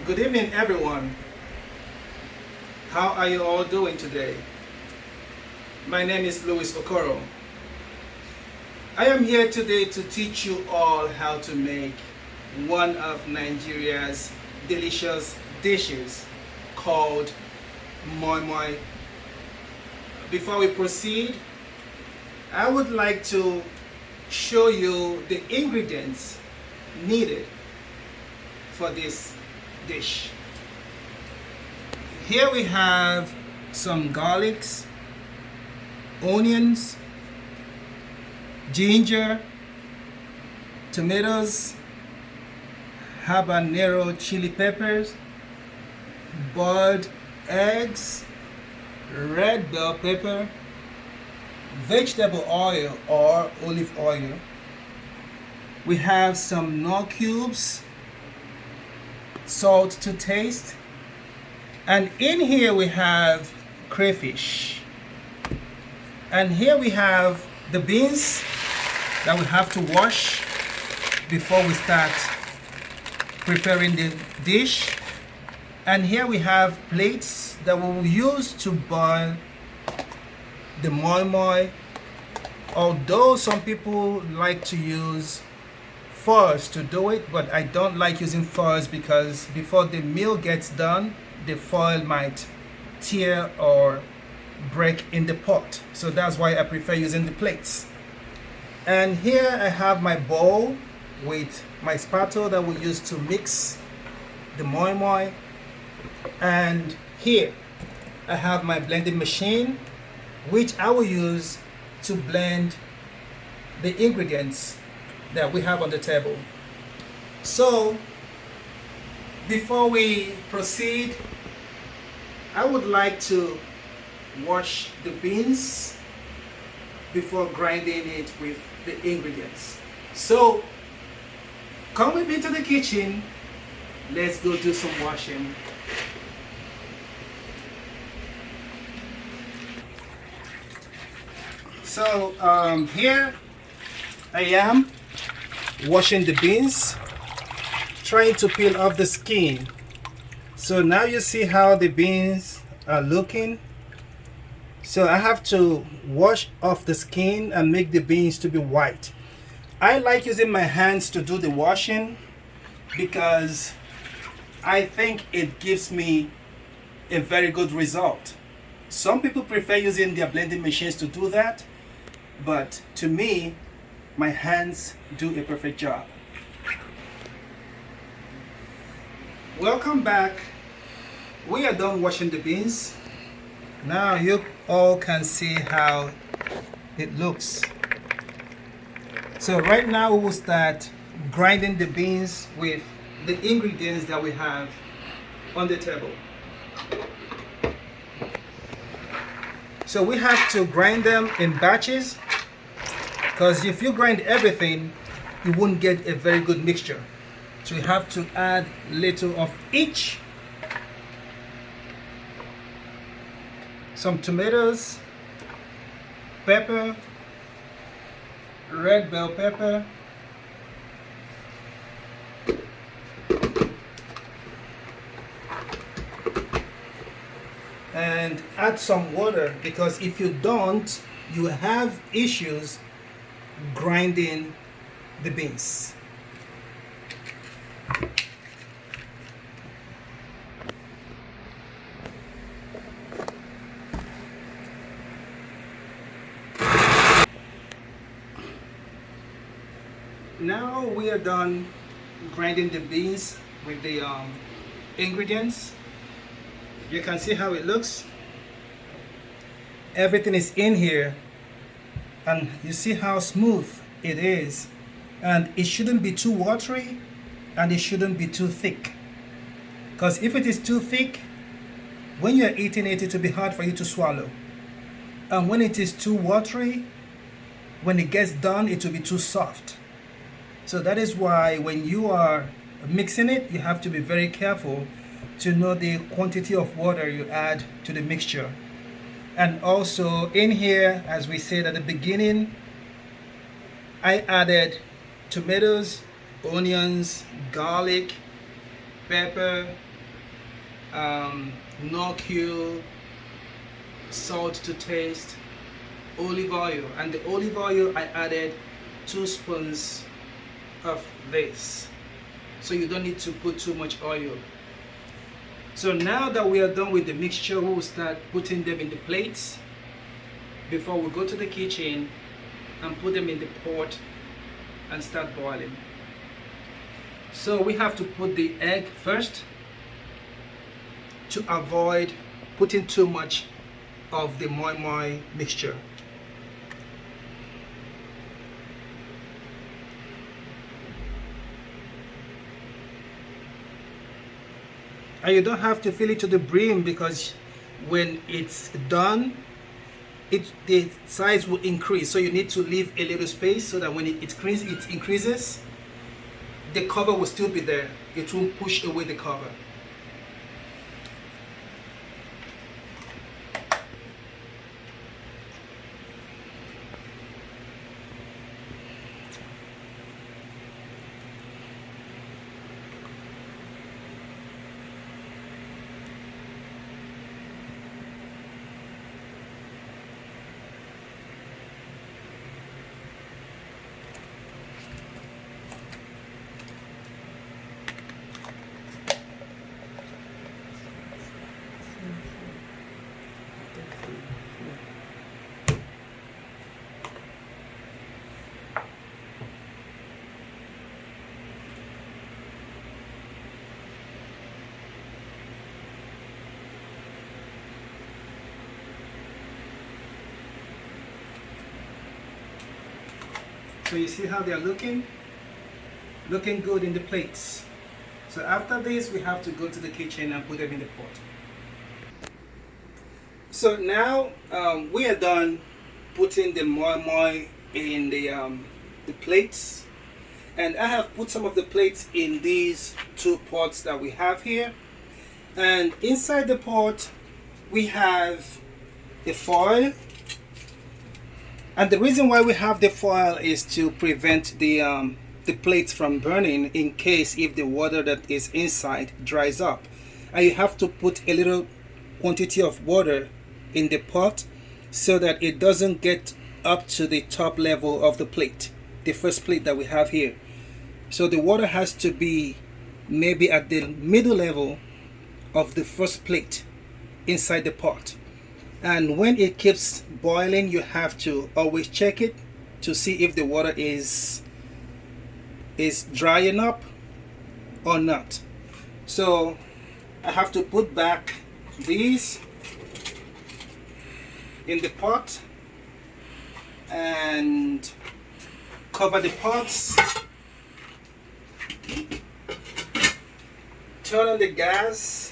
Good evening, everyone. How are you all doing today? My name is Louis Okoro. I am here today to teach you all how to make one of Nigeria's delicious dishes called Moi-Moi. Before we proceed, I would like to show you the ingredients needed for this dish. Here we have some garlics, onions, ginger, tomatoes, habanero chili peppers, boiled eggs, red bell pepper, vegetable oil or olive oil. We have some Knorr cubes, salt to taste, and in here we have crayfish. And here we have the beans that we have to wash before we start preparing the dish. And here we have plates that we will use to boil the moi-moi. Although some people like to use foils to do it, but I don't like using foils because before the meal gets done, the foil might tear or break in the pot. So that's why I prefer using the plates. And here I have my bowl with my spatula that we use to mix the moi-moi. And here I have my blending machine, which I will use to blend the ingredients that we have on the table. So before we proceed, I would like to wash the beans before grinding it with the ingredients. So come with me to the kitchen. Let's go do some washing. So here I am washing the beans, trying to peel off the skin. So now you see how the beans are looking. So I have to wash off the skin and make the beans to be white. I like using my hands to do the washing because I think it gives me a very good result. Some people prefer using their blending machines to do that, but to me, my hands do a perfect job. Welcome back. We are done washing the beans. Now you all can see how it looks. So right now we will start grinding the beans with the ingredients that we have on the table. So we have to grind them in batches because if you grind everything, you won't get a very good mixture. So you have to add little of each. Some tomatoes, pepper, red bell pepper, and add some water because if you don't, you have issues grinding the beans. Now we are done grinding the beans with the ingredients. You can see how it looks. Everything is in here and you see how smooth it is, and it shouldn't be too watery and it shouldn't be too thick, because if it is too thick, when you're eating it, it will be hard for you to swallow. And when it is too watery, when it gets done, it will be too soft. So that is why when you are mixing it, you have to be very careful to know the quantity of water you add to the mixture. And also in here, as we said at the beginning, I added tomatoes, onions, garlic, pepper, no cube, salt to taste, olive oil, and the olive oil I added 2 spoons of this, so you don't need to put too much oil. So now that we are done with the mixture, we will start putting them in the plates before we go to the kitchen and put them in the pot and start boiling. So we have to put the egg first to avoid putting too much of the moi-moi mixture. And you don't have to fill it to the brim, because when it's done, the size will increase. So you need to leave a little space so that when it increases, the cover will still be there. It won't push away the cover. So you see how they are looking good in the plates. So after this, we have to go to the kitchen and put them in the pot. So now we are done putting the moi-moi in the plates, and I have put some of the plates in these 2 pots that we have here, and inside the pot we have the foil. And the reason why we have the foil is to prevent the plates from burning in case if the water that is inside dries up. And you have to put a little quantity of water in the pot so that it doesn't get up to the top level of the plate, the first plate that we have here. So the water has to be maybe at the middle level of the first plate inside the pot. And when it keeps boiling, you have to always check it to see if the water is drying up or not. So I have to put back these in the pot and cover the pots. Turn on the gas.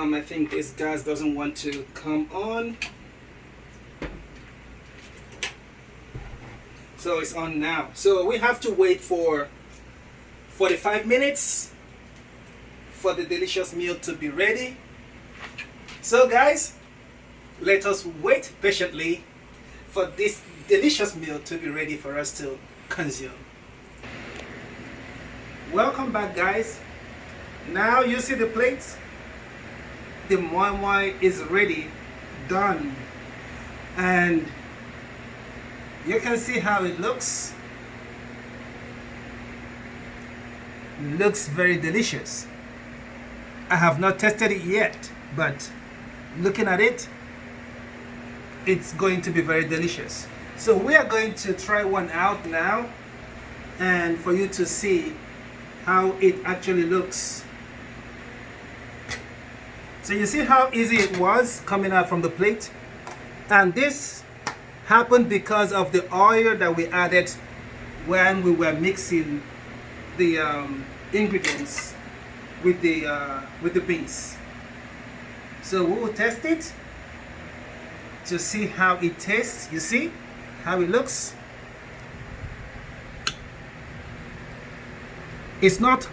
I think this gas doesn't want to come on. So it's on now. So we have to wait for 45 minutes for the delicious meal to be ready. So guys, let us wait patiently for this delicious meal to be ready for us to consume. Welcome back, guys. Now you see the plates. The moi-moi is ready, done, and you can see how it looks. Looks very delicious. I have not tested it yet, but looking at it, it's going to be very delicious. So we are going to try one out now, and for you to see how it actually looks. So you see how easy it was coming out from the plate, and this happened because of the oil that we added when we were mixing the ingredients with the beans. So we will test it to see how it tastes. You see how it looks. It's not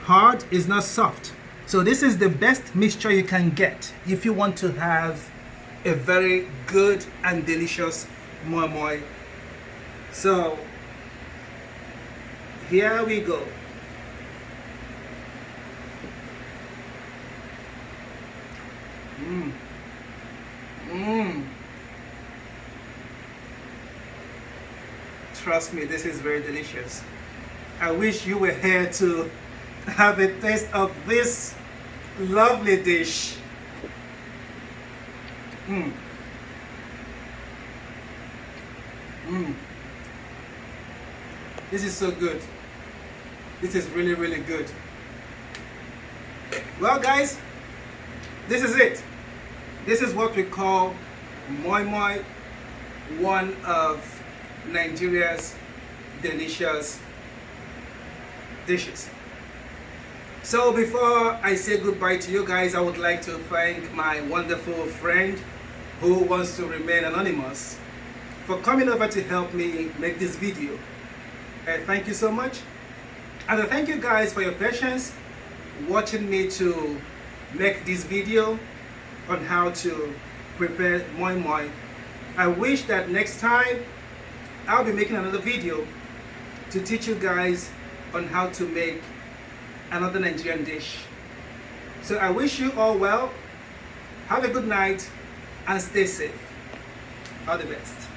hard, it's not soft. So this is the best mixture you can get if you want to have a very good and delicious moi-moi. So here we go. Mmm. Mmm. Trust me, this is very delicious. I wish you were here to have a taste of this lovely dish. Mmm. Mmm. This is so good. This is really, really good. Well, guys, this is it. This is what we call moi-moi, one of Nigeria's delicious dishes. So before I say goodbye to you guys, I would like to thank my wonderful friend who wants to remain anonymous for coming over to help me make this video. Thank you so much. And I thank you guys for your patience watching me to make this video on how to prepare moi-moi. I wish that next time I'll be making another video to teach you guys on how to make another Nigerian dish. So I wish you all well, have a good night, and stay safe. All the best.